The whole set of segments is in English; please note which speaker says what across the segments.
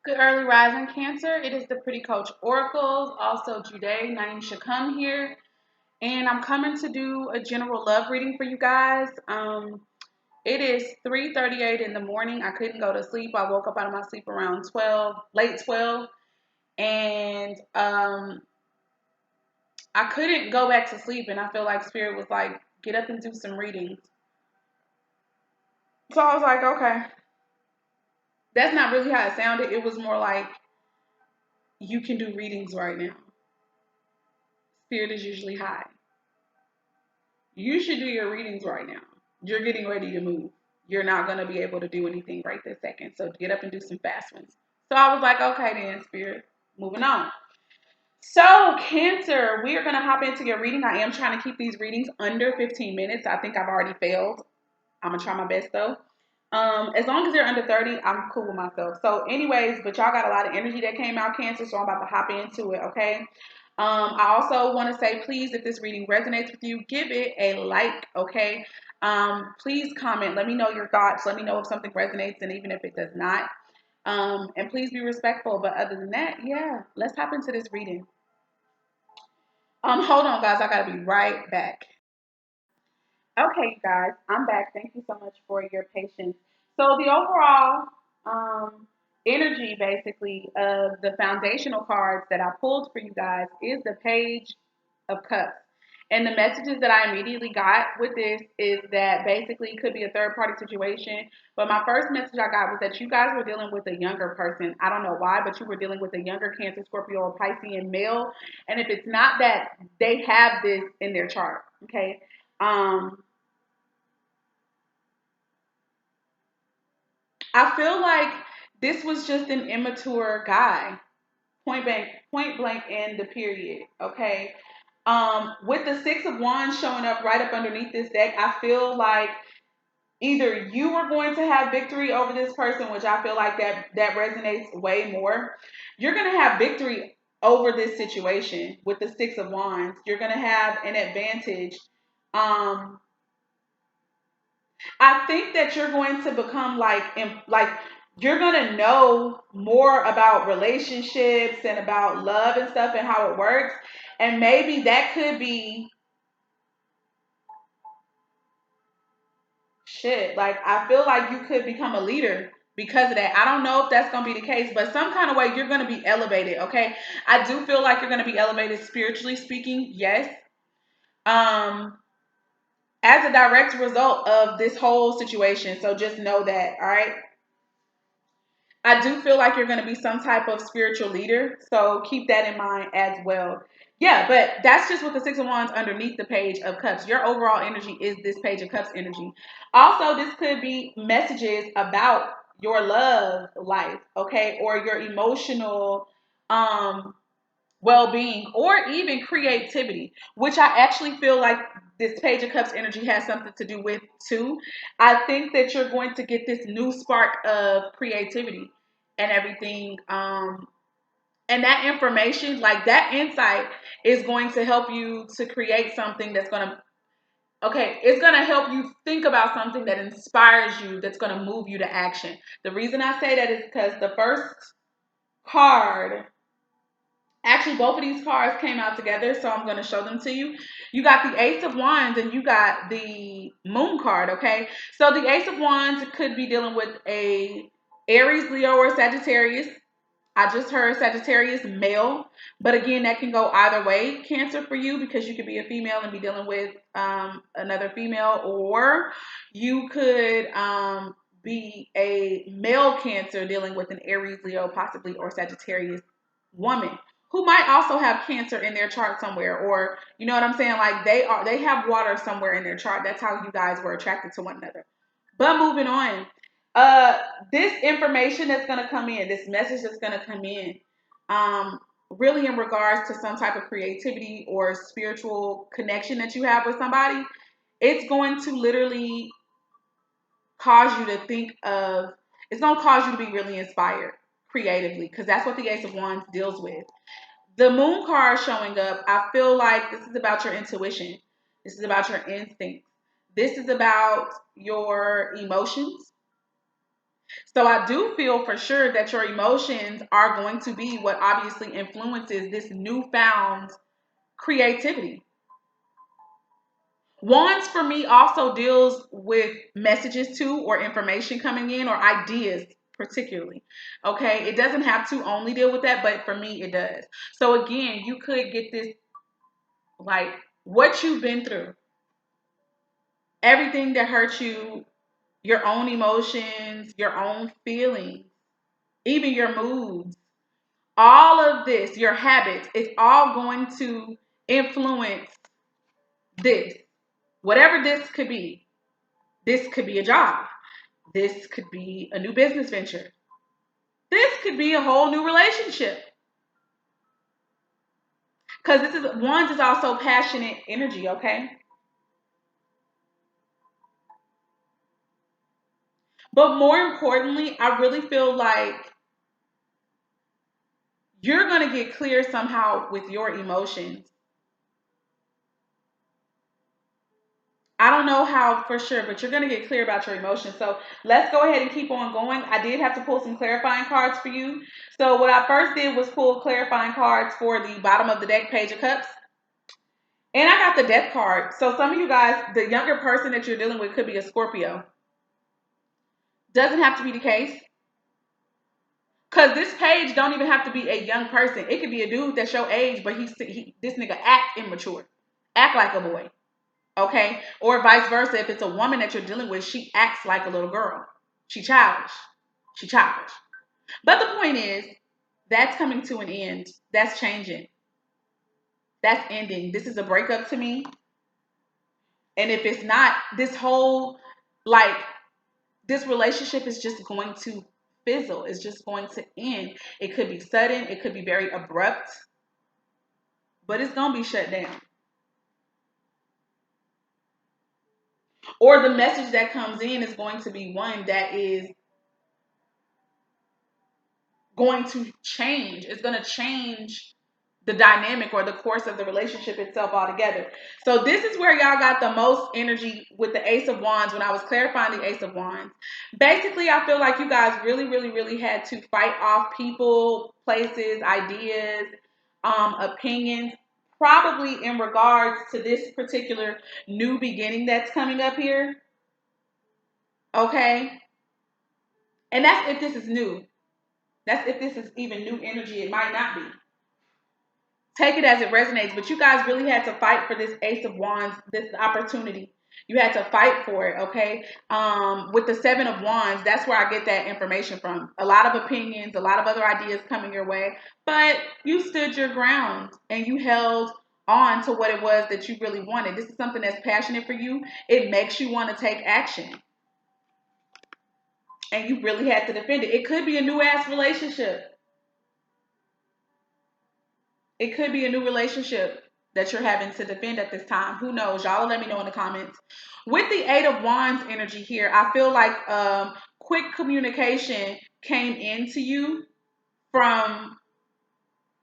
Speaker 1: Good early rising, Cancer. It is the Pretty Coach Oracles, also Jude, Naisha come here. And I'm coming to do a general love reading for you guys. It is 3:38 in the morning. I couldn't go to sleep. I woke up out of my sleep around 12, late 12. And I couldn't go back to sleep. And I feel like Spirit was like, get up and do some readings. So I was like, okay. That's not really how it sounded. It was more like, you can do readings right now. Spirit is usually high. You should do your readings right now. You're getting ready to move. You're not going to be able to do anything right this second. So get up and do some fast ones. So I was like, okay, then, Spirit, moving on. So, Cancer, we are going to hop into your reading. I am trying to keep these readings under 15 minutes. I think I've already failed. I'm going to try my best, though. As long as they're under 30, I'm cool with myself. So, anyways, but y'all got a lot of energy that came out, Cancer, so I'm about to hop into it, okay? I also want to say, please, if this reading resonates with you, give it a like, okay? Please comment. Let me know your thoughts. Let me know if something resonates, and even if it does not. And please be respectful. But other than that, yeah, let's hop into this reading. Hold on, guys. I gotta be right back. Okay, guys, I'm back. Thank you so much for your patience. So the overall energy, basically, of the foundational cards that I pulled for you guys is the Page of Cups. And the messages that I immediately got with this is that basically it could be a third party situation. But my first message I got was that you guys were dealing with a younger person. I don't know why, but you were dealing with a younger Cancer, Scorpio, or Piscean male. And if it's not that, they have this in their chart. Okay. Um, I feel like this was just an immature guy. Point blank in the period. Okay. With the Six of Wands showing up right up underneath this deck, I feel like either you are going to have victory over this person, which I feel like that resonates way more. You're gonna have victory over this situation with the Six of Wands. You're gonna have an advantage. Um, I think that you're going to become like you're going to know more about relationships and about love and stuff and how it works. And maybe that could be shit. Like I feel like you could become a leader because of that. I don't know if that's going to be the case, but some kind of way you're going to be elevated, okay? I do feel like you're going to be elevated spiritually speaking. Yes. Um as a direct result of this whole situation. So just know that, all right? I do feel like you're going to be some type of spiritual leader. So keep that in mind as well. Yeah, but that's just with the Six of Wands underneath the Page of Cups. Your overall energy is this Page of Cups energy. Also, this could be messages about your love life, okay, or your emotional well-being, or even creativity, which I actually feel like this Page of Cups energy has something to do with too. I think that you're going to get this new spark of creativity and everything. And that information, like that insight, is going to help you to create something that's going to, okay, it's going to help you think about something that inspires you, that's going to move you to action. The reason I say that is because the first card, actually, both of these cards came out together, so I'm going to show them to you. You got the Ace of Wands and you got the Moon card, okay? So the Ace of Wands could be dealing with a Aries, Leo, or Sagittarius. I just heard Sagittarius male, but again, that can go either way, Cancer, for you, because you could be a female and be dealing with another female, or you could be a male Cancer dealing with an Aries, Leo, possibly, or Sagittarius woman who might also have Cancer in their chart somewhere, or you know what I'm saying, like they have water somewhere in their chart. That's how you guys were attracted to one another. But moving on, uh this information that's going to come in, this message that's going to come in, um really in regards to some type of creativity or spiritual connection that you have with somebody, it's going to literally cause you to think of, it's going to cause you to be really inspired creatively, because that's what the Ace of Wands deals with. The Moon card showing up, I feel like this is about your intuition. This is about your instincts. This is about your emotions. So I do feel for sure that your emotions are going to be what obviously influences this newfound creativity. Wands for me also deals with messages too, or information coming in, or ideas particularly. Okay, it doesn't have to only deal with that, but for me it does. So again, you could get this, like, what you've been through, everything that hurt you, your own emotions, your own feelings, even your moods, all of this, your habits, it's all going to influence this. Whatever this could be. This could be a job. This could be a new business venture. This could be a whole new relationship. Because this is Wands is also passionate energy, okay? But more importantly, I really feel like you're going to get clear somehow with your emotions. I don't know how for sure, but you're going to get clear about your emotions. So let's go ahead and keep on going. I did have to pull some clarifying cards for you. So what I first did was pull clarifying cards for the bottom of the deck, Page of Cups. And I got the Death card. So some of you guys, the younger person that you're dealing with could be a Scorpio. Doesn't have to be the case. Because this page don't even have to be a young person. It could be a dude that's your age, but this nigga act immature. Act like a boy. Okay? Or vice versa. If it's a woman that you're dealing with, she acts like a little girl. She childish. She childish. But the point is, that's coming to an end. That's changing. That's ending. This is a breakup to me. And if it's not, this whole, like, this relationship is just going to fizzle. It's just going to end. It could be sudden. It could be very abrupt. But it's going to be shut down. Or the message that comes in is going to be one that is going to change. It's going to change the dynamic or the course of the relationship itself altogether. So this is where y'all got the most energy with the Ace of Wands when I was clarifying the Ace of Wands. Basically, I feel like you guys really, really, really had to fight off people, places, ideas, opinions, probably in regards to this particular new beginning that's coming up here. Okay? And that's if this is new. That's if this is even new energy. It might not be. Take it as it resonates, but you guys really had to fight for this Ace of Wands, this opportunity. You had to fight for it, okay? With the Seven of Wands, that's where I get that information from. A lot of opinions, a lot of other ideas coming your way, but you stood your ground and you held on to what it was that you really wanted. This is something that's passionate for you. It makes you want to take action. And you really had to defend it. It could be a new ass relationship. It could be a new relationship that you're having to defend at this time. Who knows? Y'all let me know in the comments. With the Eight of Wands energy here, I feel like quick communication came into you from,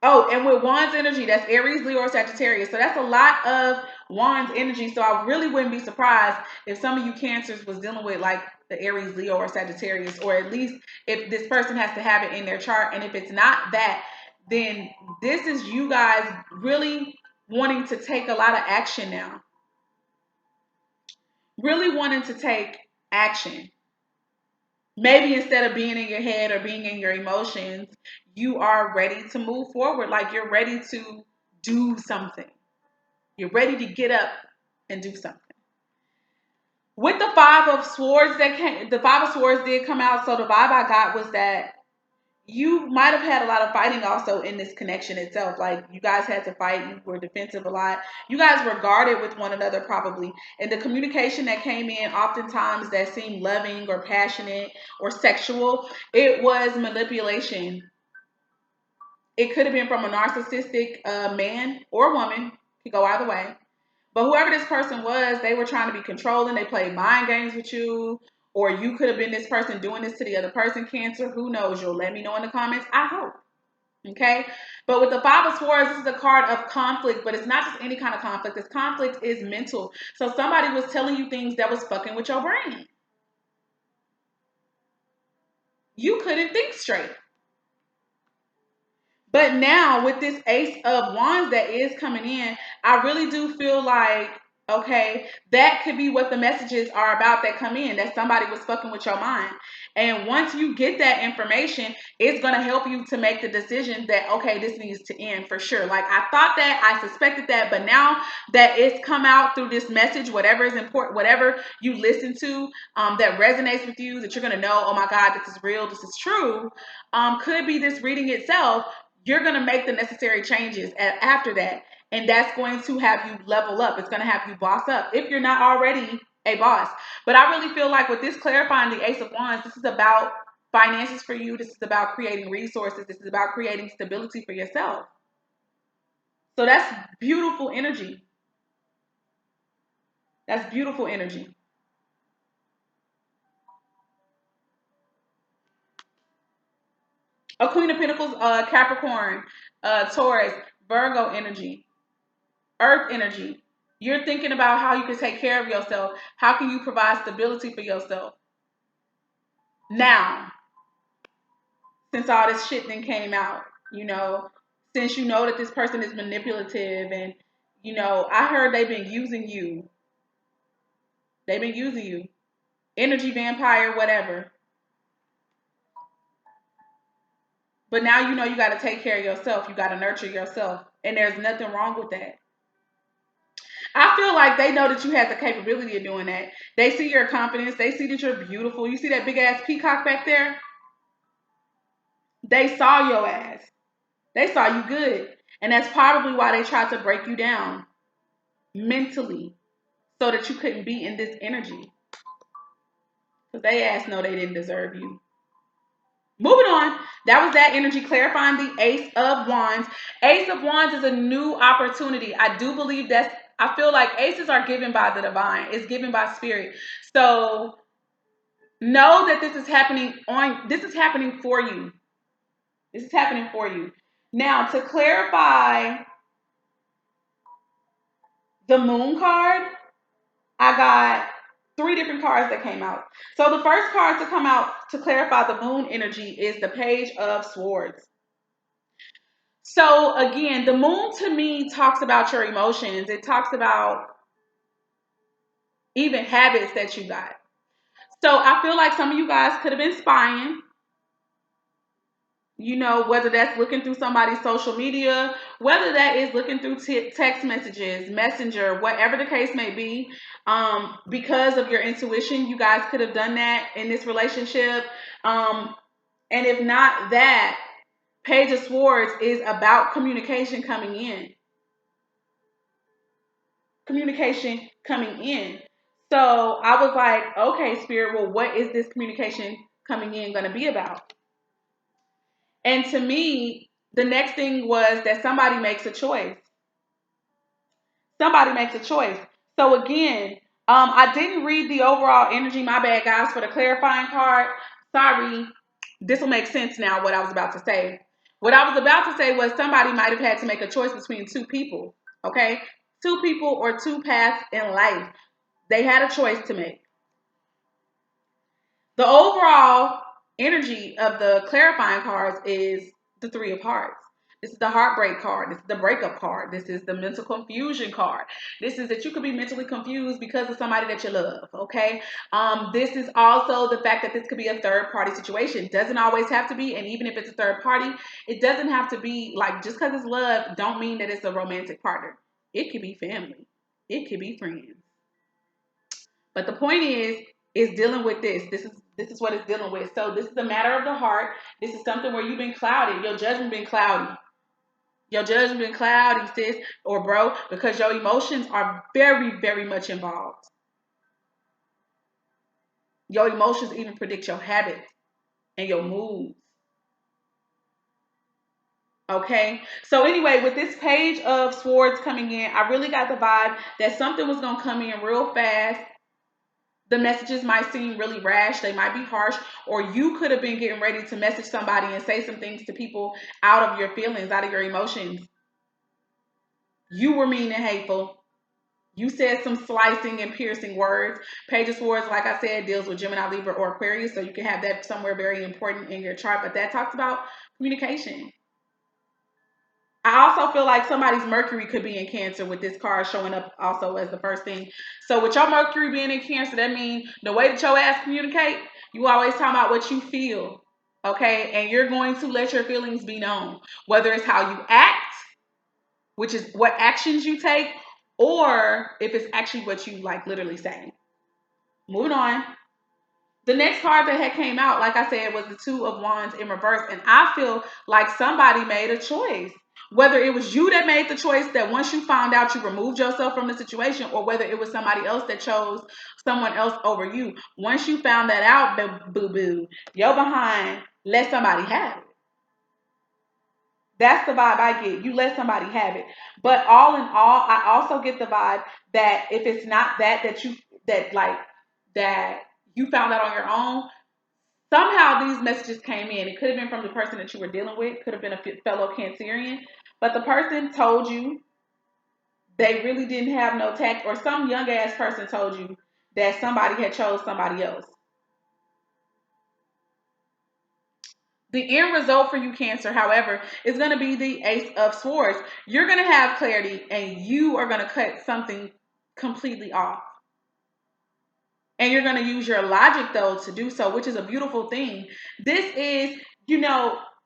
Speaker 1: oh, and with Wands energy, that's Aries, Leo, or Sagittarius. So that's a lot of Wands energy. So I really wouldn't be surprised if some of you Cancers was dealing with like the Aries, Leo, or Sagittarius, or at least if this person has to have it in their chart. And if it's not that, then this is you guys really wanting to take a lot of action now. Really wanting to take action. Maybe instead of being in your head or being in your emotions, you are ready to move forward. Like you're ready to do something. You're ready to get up and do something. With the Five of Swords the Five of Swords did come out. So the vibe I got was that you might have had a lot of fighting also in this connection itself. Like you guys had to fight. You were defensive a lot. You guys were guarded with one another probably. And the communication that came in oftentimes that seemed loving or passionate or sexual, it was manipulation. It could have been from a narcissistic man or woman. Could go either way. But whoever this person was, they were trying to be controlling. They played mind games with you. Or you could have been this person doing this to the other person, Cancer. Who knows? You'll let me know in the comments. I hope. Okay? But with the Five of Swords, this is a card of conflict. But it's not just any kind of conflict. This conflict is mental. So somebody was telling you things that was fucking with your brain. you couldn't think straight. But now with this Ace of Wands that is coming in, I really do feel like, okay, that could be what the messages are about that come in, that somebody was fucking with your mind. And once you get that information, it's going to help you to make the decision that, okay, this needs to end for sure. Like, I thought that, I suspected that, but now that it's come out through this message, whatever is important, whatever you listen to that resonates with you, that you're going to know, oh my God, this is real, this is true, could be this reading itself. You're going to make the necessary changes after that. And that's going to have you level up. It's going to have you boss up if you're not already a boss. But I really feel like with this clarifying the Ace of Wands, this is about finances for you. This is about creating resources. This is about creating stability for yourself. So that's beautiful energy. That's beautiful energy. A Queen of Pentacles, Capricorn, Taurus, Virgo energy, Earth energy. You're thinking about how you can take care of yourself. How can you provide stability for yourself? Now, since all this shit then came out, since you know that this person is manipulative and, I heard they've been using you. They've been using you. Energy vampire, whatever. But now you know you got to take care of yourself. You got to nurture yourself. And there's nothing wrong with that. I feel like they know that you have the capability of doing that. They see your confidence. They see that you're beautiful. You see that big ass peacock back there? They saw your ass. They saw you good. And that's probably why they tried to break you down mentally so that you couldn't be in this energy. Because they ass know they didn't deserve you. Moving on, that was that energy, clarifying the Ace of Wands. Ace of Wands is a new opportunity. I do believe I feel like aces are given by the divine. It's given by spirit. So know that this is happening for you. This is happening for you. Now, to clarify the Moon card, I got 3 different cards that came out. So the first card to come out to clarify the Moon energy is the Page of Swords. So again, the Moon to me talks about your emotions. It talks about even habits that you got. So I feel like some of you guys could have been spying. Whether that's looking through somebody's social media, whether that is looking through text messages, messenger, whatever the case may be, because of your intuition, you guys could have done that in this relationship. And if not that, Page of Swords is about communication coming in. Communication coming in. So I was like, okay, Spirit, well, what is this communication coming in going to be about? And to me, the next thing was that somebody makes a choice. Somebody makes a choice. So again, I didn't read the overall energy. My bad, guys, for the clarifying card. Sorry. This will make sense now, what I was about to say. What I was about to say was somebody might have had to make a choice between 2 people. Okay? 2 people or 2 paths in life. They had a choice to make. The overall energy of the clarifying cards is the 3 of Hearts. This is the heartbreak card. This is the breakup card. This is the mental confusion card. This is that you could be mentally confused because of somebody that you love, okay? This is also the fact that this could be a third-party situation. Doesn't always have to be, and even if it's a third party, it doesn't have to be, like, just because it's love, don't mean that it's a romantic partner. It could be family. It could be friends. But the point is dealing with this. This is what it's dealing with. So this is a matter of the heart. This is something where you've been clouded. Your judgment been cloudy. Your judgment been cloudy, sis or bro, because your emotions are very, very much involved. Your emotions even predict your habits and your moods. Okay, so anyway, with this Page of Swords coming in, I really got the vibe that something was going to come in real fast. The messages might seem really rash. They might be harsh. Or you could have been getting ready to message somebody and say some things to people out of your feelings, out of your emotions. You were mean and hateful. You said some slicing and piercing words. Page of Swords, like I said, deals with Gemini, Libra, or Aquarius, so you can have that somewhere very important in your chart. But that talks about communication. I also feel like somebody's Mercury could be in Cancer with this card showing up also as the first thing. So with your Mercury being in Cancer, that means the way that your ass communicate, you always talk about what you feel, okay? And you're going to let your feelings be known, whether it's how you act, which is what actions you take, or if it's actually what you like literally say. Moving on. The next card that had came out, like I said, was the Two of Wands in reverse. And I feel like somebody made a choice. Whether it was you that made the choice that once you found out you removed yourself from the situation, or whether it was somebody else that chose someone else over you. Once you found that out, boo-boo, you're behind, let somebody have it. That's the vibe I get. You let somebody have it. But all in all, I also get the vibe that if it's not that you found out on your own, somehow these messages came in. It could have been from the person that you were dealing with, could have been a fellow Cancerian, but the person told you they really didn't have no tact, or some young ass person told you that somebody had chose somebody else. The end result for you, Cancer, however, is going to be the Ace of Swords. You're going to have clarity and you are going to cut something completely off. And you're going to use your logic, though, to do so, which is a beautiful thing. This is,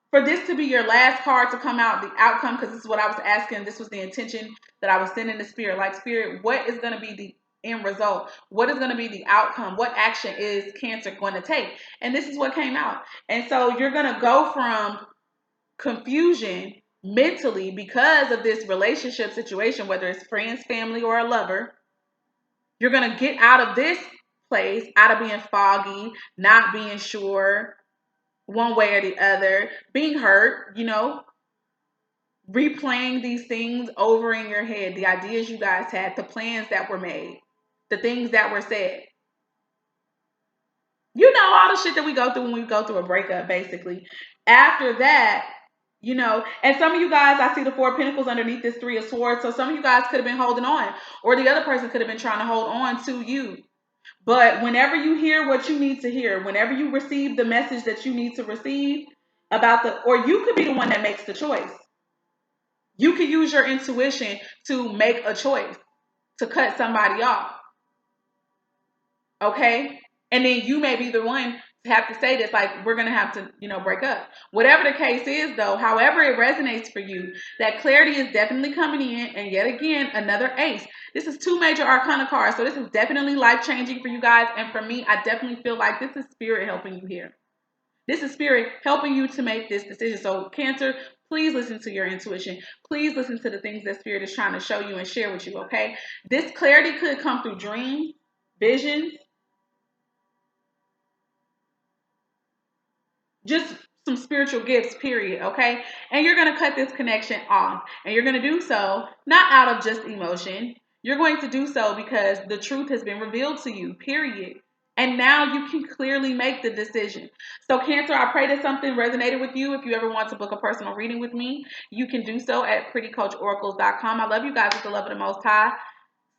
Speaker 1: for this to be your last card to come out, the outcome, because this is what I was asking. This was the intention that I was sending to Spirit. Like, Spirit, what is going to be the end result? What is going to be the outcome? What action is Cancer going to take? And this is what came out. And so you're going to go from confusion mentally because of this relationship situation, whether it's friends, family, or a lover. You're going to get out of this place, out of being foggy, not being sure one way or the other, being hurt, replaying these things over in your head, the ideas you guys had, the plans that were made, the things that were said. All the shit that we go through when we go through a breakup, basically. After that, and some of you guys, I see the Four of Pentacles underneath this Three of Swords. So some of you guys could have been holding on, or the other person could have been trying to hold on to you. But whenever you hear what you need to hear, whenever you receive the message that you need to receive or you could be the one that makes the choice. You could use your intuition to make a choice to cut somebody off. Okay? And then you may be the one to have to say this, like, we're going to have to, break up. Whatever the case is, though, however it resonates for you, that clarity is definitely coming in. And yet again, another ace. This is 2 major arcana cards. So this is definitely life-changing for you guys. And for me, I definitely feel like this is Spirit helping you here. This is Spirit helping you to make this decision. So Cancer, please listen to your intuition. Please listen to the things that Spirit is trying to show you and share with you, okay? This clarity could come through dreams, visions, just some spiritual gifts, period, okay? And you're going to cut this connection off. And you're going to do so not out of just emotion. You're going to do so because the truth has been revealed to you, period. And now you can clearly make the decision. So Cancer, I pray that something resonated with you. If you ever want to book a personal reading with me, you can do so at theprettycoachoracles.com. I love you guys with the love of the Most High.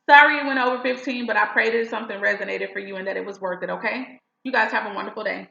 Speaker 1: Sorry it went over 15, but I pray that something resonated for you and that it was worth it, okay? You guys have a wonderful day.